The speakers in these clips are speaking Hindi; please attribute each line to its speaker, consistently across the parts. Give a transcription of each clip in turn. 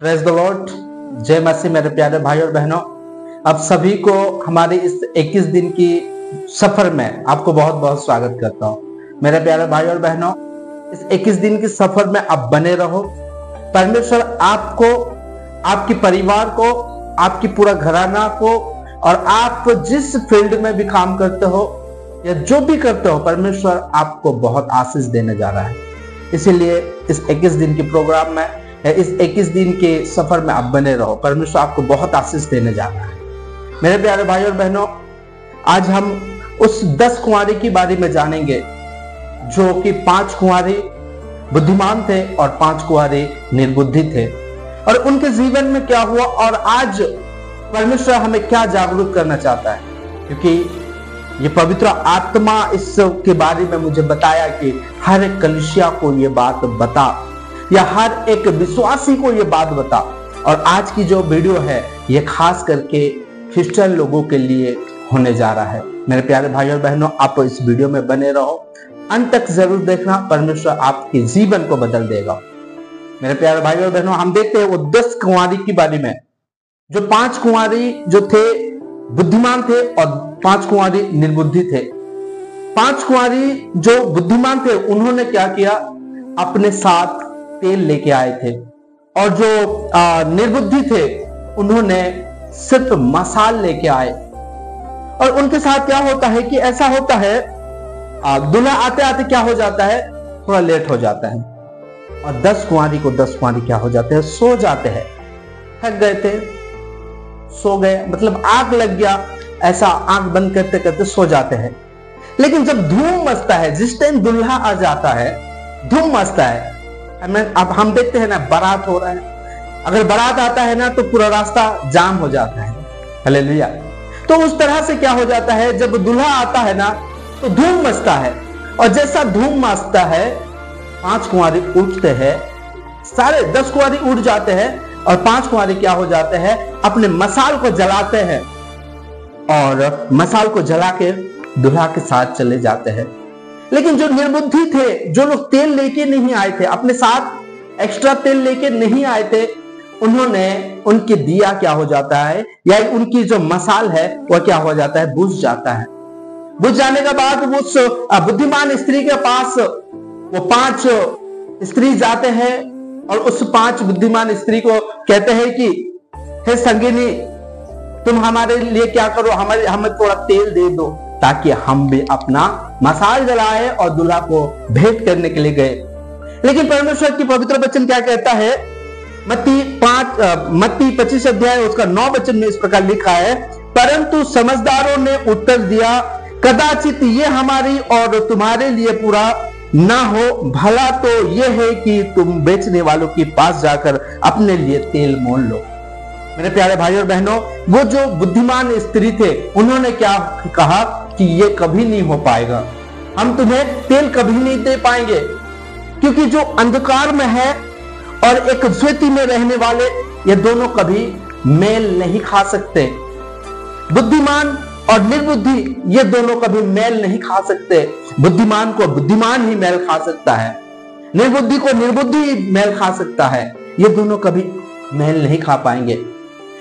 Speaker 1: Praise the Lord. जय मसीह मेरे प्यारे भाई और बहनों, आप सभी को हमारे इस 21 दिन की सफर में आपको बहुत बहुत स्वागत करता हूं। मेरे प्यारे भाई और बहनों, इस 21 दिन की सफर में आप बने रहो। परमेश्वर आपको, आपके परिवार को, आपकी पूरा घराना को और आप जिस फील्ड में भी काम करते हो या जो भी करते हो, परमेश्वर आपको बहुत आशीष देने जा रहा है। इसीलिए इस 21 दिन के प्रोग्राम में, इस 21 दिन के सफर में आप बने रहो। परमेश्वर आपको बहुत आशीष देने जा रहा है। मेरे प्यारे भाई और बहनों, आज हम उस 10 कुंवारी के बारे में जानेंगे जो कि 5 कुंवारी बुद्धिमान थे और 5 कुंवारी निर्बुद्धि थे, और उनके जीवन में क्या हुआ और आज परमेश्वर हमें क्या जागरूक करना चाहता है। क्योंकि ये पवित्र आत्मा इसके बारे में मुझे बताया कि हर एक कलीसिया को ये बात बता, या हर एक विश्वासी को ये बात बता। और आज की जो वीडियो है ये खास करके क्रिश्चियन लोगों के लिए होने जा रहा है। मेरे प्यारे भाई और बहनों, आप इस वीडियो में बने रहो, अंत तक जरूर देखना। परमेश्वर आपके जीवन को बदल देगा। मेरे प्यारे भाई और बहनों, हम देखते हैं वो 10 कुंवारी के बारे में। जो 5 कुंवारी जो थे बुद्धिमान थे और 5 कुंवारी निर्बुद्धि थे। 5 कुंवारी जो बुद्धिमान थे उन्होंने क्या किया, अपने साथ तेल लेके आए थे, और जो निर्बुद्धि थे उन्होंने सिर्फ मसाल लेके आए। और उनके साथ क्या होता है कि ऐसा होता है, दूल्हा आते आते क्या हो जाता है, थोड़ा लेट हो जाता है। और 10 कुंवारी को 10 कुंवारी क्या हो जाते हैं, सो जाते हैं। थक गए थे, सो गए, मतलब आग लग गया, ऐसा आंख बंद करते करते सो जाते हैं। लेकिन जब धूम मचता है, जिस टाइम दूल्हा आ जाता है, धूम मचता है। अब हम देखते हैं ना, बारात हो रहा है, अगर बारात आता है ना तो पूरा रास्ता जाम हो जाता है। हालेलुया। तो उस तरह से क्या हो जाता है, जब दूल्हा आता है ना तो धूम मचता है। और जैसा धूम मचता है, 5 कुंवारी उठते हैं, सारे 10 कुंवारी उठ जाते हैं, और 5 कुंवारी क्या हो जाते हैं, अपने मसाल को जलाते हैं और मसाल को जला के दूल्हा के साथ चले जाते हैं। लेकिन जो निर्बुद्धि थे, जो लोग तेल लेके नहीं आए थे, अपने साथ एक्स्ट्रा तेल लेके नहीं आए थे, उन्होंने, उनके दिया क्या हो जाता है, या उनकी जो मसाल है वह क्या हो जाता है, बुझ जाता है। बुझ जाने के बाद उस बुद्धिमान स्त्री के पास वो 5 स्त्री जाते हैं और उस 5 बुद्धिमान स्त्री को कहते हैं कि हे संगिनी, तुम हमारे लिए क्या करो, हमें थोड़ा तेल दे दो ताकि हम भी अपना मसाल जलाए और दूल्हा को भेंट करने के लिए गए। लेकिन परमेश्वर की पवित्र वचन क्या कहता है, मत्ती 25 अध्याय उसका 9 वचन में इस प्रकार लिखा है, परंतु समझदारों ने उत्तर दिया, कदाचित ये हमारी और तुम्हारे लिए पूरा ना हो, भला तो यह है कि तुम बेचने वालों के पास जाकर अपने लिए तेल मोल लो। मेरे प्यारे भाई और बहनों, वो जो बुद्धिमान स्त्री थे उन्होंने क्या कहा कि ये कभी नहीं हो पाएगा, हम तुम्हें तेल कभी नहीं दे पाएंगे, क्योंकि जो अंधकार में है और एक ज्योति में रहने वाले, ये दोनों कभी मेल नहीं खा सकते। बुद्धिमान और निर्बुद्धि ये दोनों कभी मेल नहीं खा सकते। बुद्धिमान को बुद्धिमान ही मेल खा सकता है, निर्बुद्धि को निर्बुद्धि मेल खा सकता है। ये दोनों कभी मेल नहीं खा पाएंगे।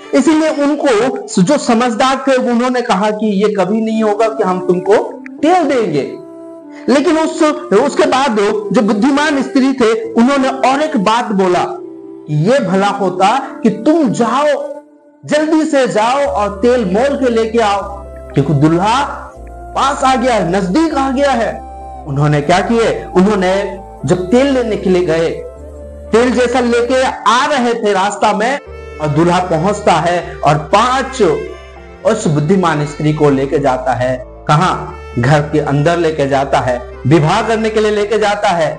Speaker 1: इसीलिए उनको, जो समझदार थे, उन्होंने कहा कि ये कभी नहीं होगा कि हम तुमको तेल देंगे। लेकिन उसके बाद जो बुद्धिमान स्त्री थे उन्होंने और एक बात बोला, ये भला होता कि तुम जाओ, जल्दी से जाओ और तेल मोल के लेके आओ, क्योंकि दूल्हा पास आ गया है, नजदीक आ गया है। उन्होंने क्या किए, उन्होंने जब तेल लेने के लिए गए, तेल जैसा लेके आ रहे थे रास्ता में, और दूल्हा पहुंचता है और 5 उस बुद्धिमान स्त्री को लेके जाता है। कहां? घर के अंदर लेके जाता है, विवाह करने के लिए लेके जाता है।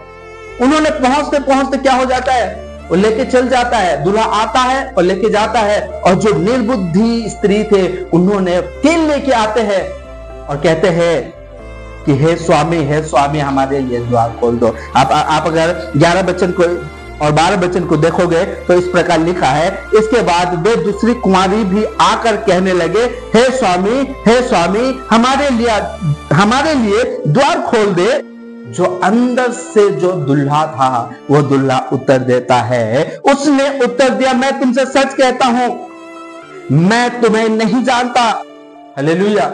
Speaker 1: उन्होंने पहुंचते पहुंचते क्या हो जाता है, वो लेके चल जाता है, दूल्हा आता है और लेके जाता है। और जो निर्बुद्धि स्त्री थे उन्होंने तेल लेके आते हैं और कहते हैं कि हे स्वामी, हमारे लिए द्वार खोल दो। आप अगर 11 वचन को और 12 वचन को देखोगे तो इस प्रकार लिखा है, इसके बाद वे दूसरी कुंवारी भी आकर कहने लगे, हे स्वामी, हमारे लिए द्वार खोल दे। जो अंदर से जो दुल्हा था वो दुल्हा उत्तर देता है। उसने उत्तर दिया, मैं तुमसे सच कहता हूं, मैं तुम्हें नहीं जानता। हालेलुया।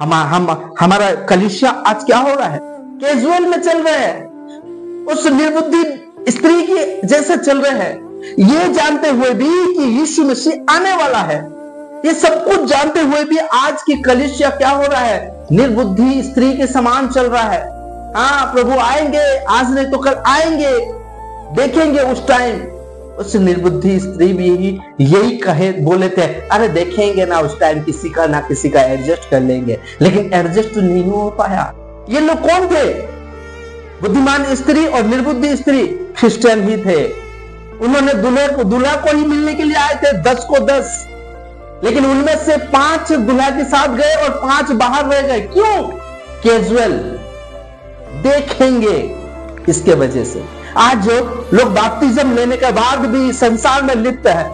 Speaker 1: हमारा कलीसिया आज क्या हो रहा है? कैजुअल में चल रहे हैं, उस निर्बुद्धि स्त्री की जैसे चल रहे हैं, ये जानते हुए भी कि यीशु मसीह आने वाला है। ये सब कुछ जानते हुए भी आज की कलीसिया क्या हो रहा है? निर्बुद्धि स्त्री के समान चल रहा है। हाँ, प्रभु आएंगे, आज नहीं तो कल आएंगे, देखेंगे उस टाइम। उस निर्बुद्धि स्त्री भी यही बोले थे, अरे देखेंगे ना उस टाइम, किसी का ना किसी का एडजस्ट कर लेंगे। लेकिन एडजस्ट नहीं हो पाया। ये लोग कौन थे? बुद्धिमान स्त्री और निर्बुद्धि स्त्री क्रिश्चियन ही थे। उन्होंने दूल्हा को ही मिलने के लिए आए थे, 10 को 10, लेकिन उनमें से 5 दूल्हा के साथ गए और 5 बाहर रह गए। क्यों? कैजुअल, देखेंगे। इसके वजह से आज जो लोग बैप्टिज्म लेने के बाद भी संसार में लिप्त है,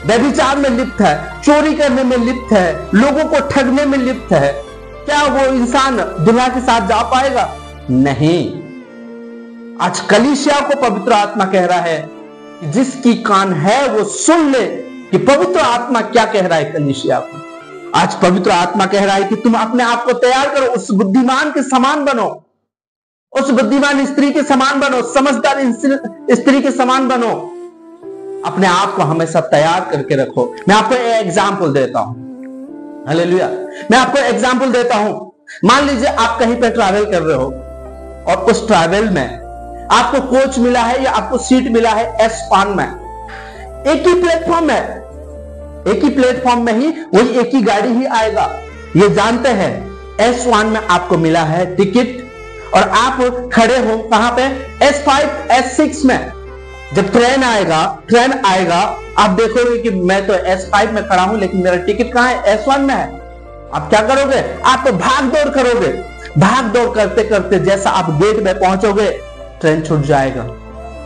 Speaker 1: व्यभिचार में लिप्त है, चोरी करने में लिप्त है, लोगों को ठगने में लिप्त है, क्या वो इंसान दुल्हा के साथ जा पाएगा? नहीं। आज कलीसिया को पवित्र आत्मा कह रहा है कि जिसकी कान है वो सुन ले कि पवित्र आत्मा क्या कह रहा है कलीसिया को। आज पवित्र आत्मा कह रहा है कि तुम अपने आप को तैयार करो, उस बुद्धिमान के समान बनो, उस बुद्धिमान स्त्री के समान बनो, समझदार स्त्री के समान बनो। अपने आप को हमेशा तैयार करके रखो। मैं आपको एक एग्जाम्पल देता हूं। हालेलुया। मैं आपको एग्जाम्पल देता हूं। मान लीजिए आप कहीं पे ट्रैवल कर रहे हो और उस ट्रैवल में आपको कोच मिला है या आपको सीट मिला है S1 में। एक ही प्लेटफॉर्म है, एक ही प्लेटफॉर्म में ही वही एक ही गाड़ी ही आएगा। ये जानते हैं S1 में आपको मिला है टिकट और आप खड़े हो कहां पे? S5 S6 में। जब ट्रेन आएगा आप देखोगे कि मैं तो S5 में खड़ा हूं लेकिन मेरा टिकट कहां है? S1 में है। आप क्या करोगे? आप तो भाग दौड़ करोगे। भाग दौड़ करते करते जैसा आप गेट में पहुंचोगे ट्रेन छूट जाएगा।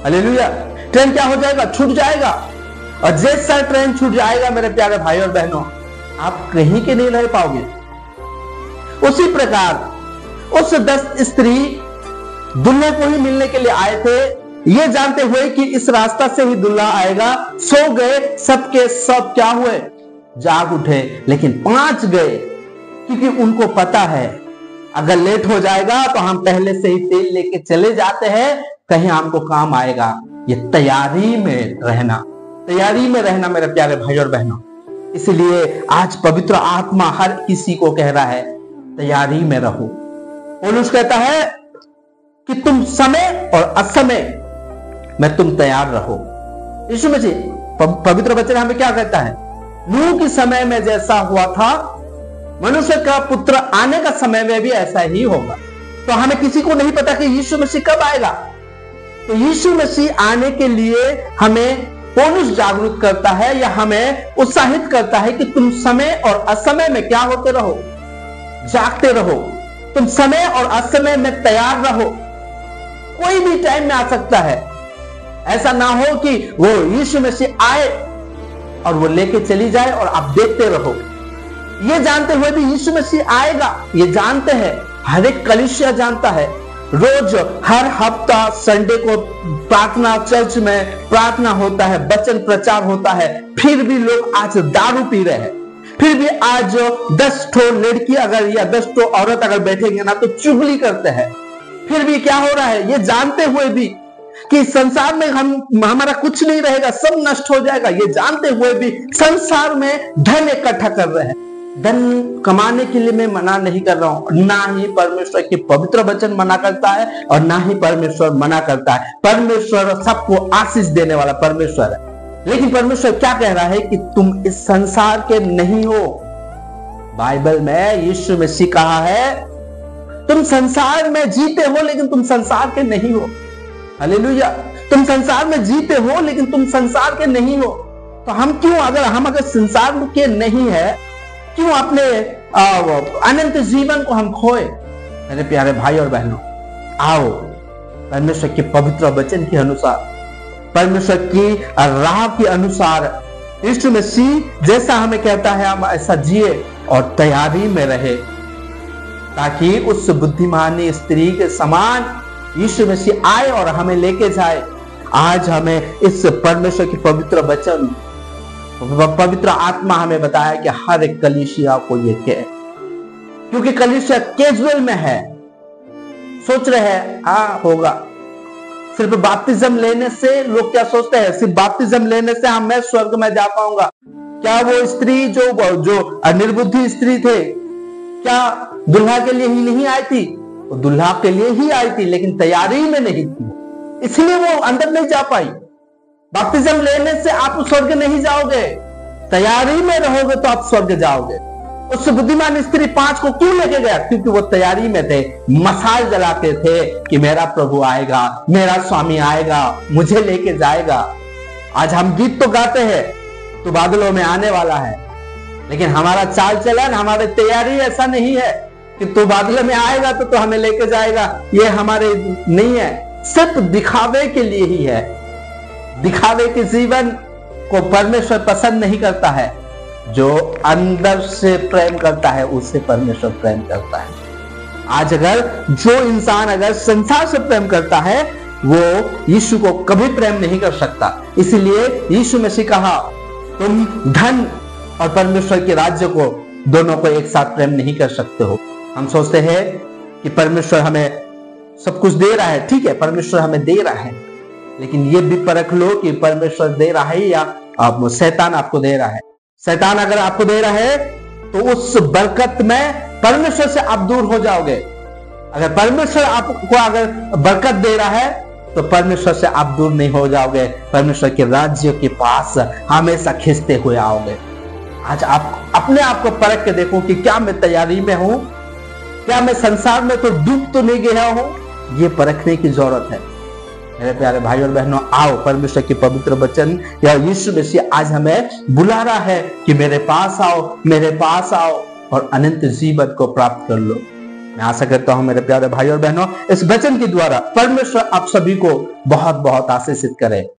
Speaker 1: हालेलुया। ट्रेन क्या हो जाएगा? छूट जाएगा। और जैसा ट्रेन छूट जाएगा मेरे प्यारे भाई और बहनों, आप कहीं के नहीं रह पाओगे। उसी प्रकार उस 10 स्त्री दुल्हे को ही मिलने के लिए आए थे, ये जानते हुए कि इस रास्ता से ही दुल्हा आएगा। सो गए, सबके सब क्या हुए? जाग उठे। लेकिन 5 गए क्योंकि उनको पता है अगर लेट हो जाएगा तो हम पहले से ही तेल लेके चले जाते हैं, कहीं हमको काम आएगा। ये तैयारी में रहना मेरे प्यारे भाई और बहनों। इसलिए आज पवित्र आत्मा हर किसी को कह रहा है तैयारी में रहो। पौलुस कहता है कि तुम समय और असमय में तुम तैयार रहो। यीशु मसीह पवित्र वचन हमें क्या कहता है? नूह के समय में जैसा हुआ था, मनुष्य का पुत्र आने का समय में भी ऐसा ही होगा। तो हमें किसी को नहीं पता कि यीशु मसीह कब आएगा। तो यीशु मसीह आने के लिए हमें पौलुस जागरूक करता है या हमें उत्साहित करता है कि तुम समय और असमय में क्या होते रहो? जागते रहो। तुम समय और असमय में तैयार रहो। कोई भी टाइम में आ सकता है। ऐसा ना हो कि वो यीशु मसीह आए और वो लेके चली जाए और आप देखते रहो। ये जानते हुए भी यीशु मसीह आएगा, ये जानते हैं, हर एक कलीसिया जानता है। रोज हर हफ्ता संडे को प्रार्थना, चर्च में प्रार्थना होता है, वचन प्रचार होता है, फिर भी लोग आज दारू पी रहे हैं। फिर भी आज 10 ठो लड़की अगर या 10 ठो औरत अगर बैठेंगे ना तो चुगली करते हैं। फिर भी क्या हो रहा है? ये जानते हुए भी कि संसार में हमारा कुछ नहीं रहेगा, सब नष्ट हो जाएगा, ये जानते हुए भी संसार में धन इकट्ठा कर रहे हैं। धन कमाने के लिए मैं मना नहीं कर रहा हूं, ना ही परमेश्वर के पवित्र वचन मना करता है और ना ही परमेश्वर मना करता है। परमेश्वर सबको आशीष देने वाला परमेश्वर है। लेकिन परमेश्वर क्या कह रहा है कि तुम इस संसार के नहीं हो। बाइबल में यीशु मसीह कहा है तुम संसार में जीते हो लेकिन तुम संसार के नहीं हो। हालेलुया। तुम संसार में जीते हो लेकिन तुम संसार के नहीं हो। तो हम क्यों, अगर संसार के नहीं है, क्यों अपने अनंत जीवन को हम खोए? मेरे प्यारे भाई और बहनों, आओ परमेश्वर के पवित्र वचन के अनुसार, परमेश्वर की राह के अनुसार यीशु मसीह जैसा हमें कहता है हम ऐसा जिए और तैयारी में रहे। ताकि उस बुद्धिमानी स्त्री के समान यीशु मसीह आए और हमें लेके जाए। आज हमें इस परमेश्वर की पवित्र वचन, पवित्र आत्मा हमें बताया कि हर एक कलीसिया को ये कहे, क्योंकि कलीसिया कैजुअल में है, सोच रहे हैं हाँ होगा। सिर्फ बपतिस्म लेने से लोग क्या सोचते हैं, सिर्फ बपतिस्म लेने से मैं स्वर्ग में जा पाऊंगा। क्या वो स्त्री जो निर्बुद्धि स्त्री थे, क्या दुल्हा के लिए ही नहीं आई थी? वो दुल्हा के लिए ही आई थी, लेकिन तैयारी में नहीं थी, इसलिए वो अंदर नहीं जा पाई। बपतिस्म लेने से आप स्वर्ग नहीं जाओगे, तैयारी में रहोगे तो आप स्वर्ग जाओगे। उस बुद्धिमान स्त्री 5 को क्यों लेके गया? क्योंकि वो तैयारी में थे, मशाल जलाते थे कि मेरा प्रभु आएगा, मेरा स्वामी आएगा, मुझे लेके जाएगा। आज हम गीत तो गाते हैं तो बादलों में आने वाला है, लेकिन हमारा चाल चलन, हमारी तैयारी ऐसा नहीं है कि तू बादलों में आएगा तो हमें लेके जाएगा। ये हमारे नहीं है, सिर्फ दिखावे के लिए ही है। दिखावे के जीवन को परमेश्वर पसंद नहीं करता है। जो अंदर से प्रेम करता है उससे परमेश्वर प्रेम करता है। आज अगर जो इंसान अगर संसार से प्रेम करता है वो यीशु को कभी प्रेम नहीं कर सकता। इसलिए यीशु मसीह कहा तुम धन और परमेश्वर के राज्य को दोनों को एक साथ प्रेम नहीं कर सकते हो। हम सोचते हैं कि परमेश्वर हमें सब कुछ दे रहा है, ठीक है परमेश्वर हमें दे रहा है, लेकिन ये भी परख लो कि परमेश्वर दे रहा है या शैतान आपको दे रहा है। शैतान अगर आपको दे रहा है तो उस बरकत में परमेश्वर से आप दूर हो जाओगे। अगर परमेश्वर आपको अगर बरकत दे रहा है तो परमेश्वर से आप दूर नहीं हो जाओगे, परमेश्वर के राज्य के पास हमेशा खींचते हुए आओगे। आज आप अपने आप को परख के देखो कि क्या मैं तैयारी में हूं, क्या मैं संसार में तो डूब तो नहीं गया हूं। ये परखने की जरूरत है। मेरे प्यारे भाई और बहनों, आओ परमेश्वर की पवित्र वचन या यीशु मसीह आज हमें बुला रहा है कि मेरे पास आओ, मेरे पास आओ और अनंत जीवन को प्राप्त कर लो। मैं आशा करता हूं मेरे प्यारे भाई और बहनों, इस वचन के द्वारा परमेश्वर आप सभी को बहुत बहुत आशीषित करे।